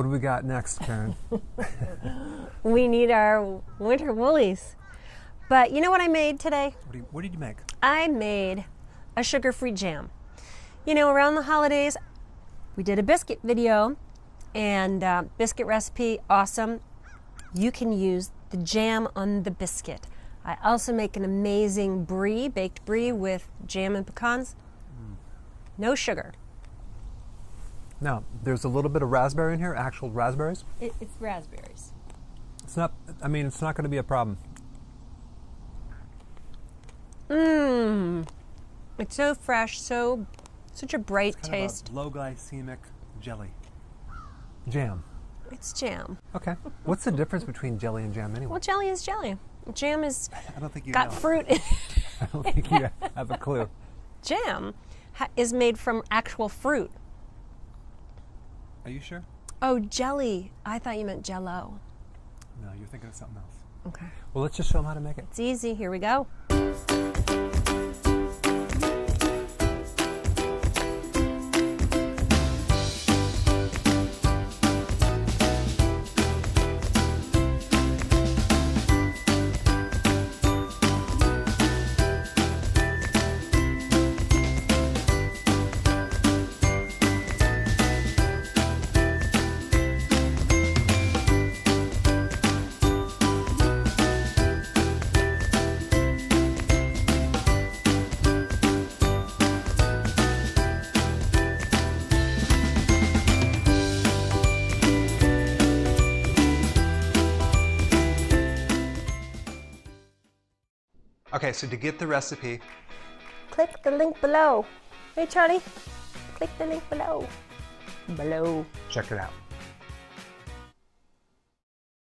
What do we got next, Karen? We need our winter woolies. But you know what I made today? What did you make? I made a sugar-free jam. You know, around the holidays, we did a biscuit video, and biscuit recipe, awesome. You can use the jam on the biscuit. I also make an amazing brie, baked brie with jam and pecans. No sugar. Now, there's a little bit of raspberry in here, actual raspberries. It's raspberries. It's not, I mean, it's not going to be a problem. It's so fresh, such a bright It's kind taste. of a low glycemic jelly. Jam. It's jam. Okay. What's the difference between jelly and jam anyway? Well, jelly is jelly. Jam is I don't think you got know. fruit in it. I don't think you have a clue. Jam is made from actual fruit. Are you sure? Oh, jelly. I thought you meant Jell-O. No, you're thinking of something else. Okay. Well, let's just show them how to make it. It's easy. Here we go. Okay, so to get the recipe, Click the link below. Hey, Charlie. Click the link below. Below. check it out.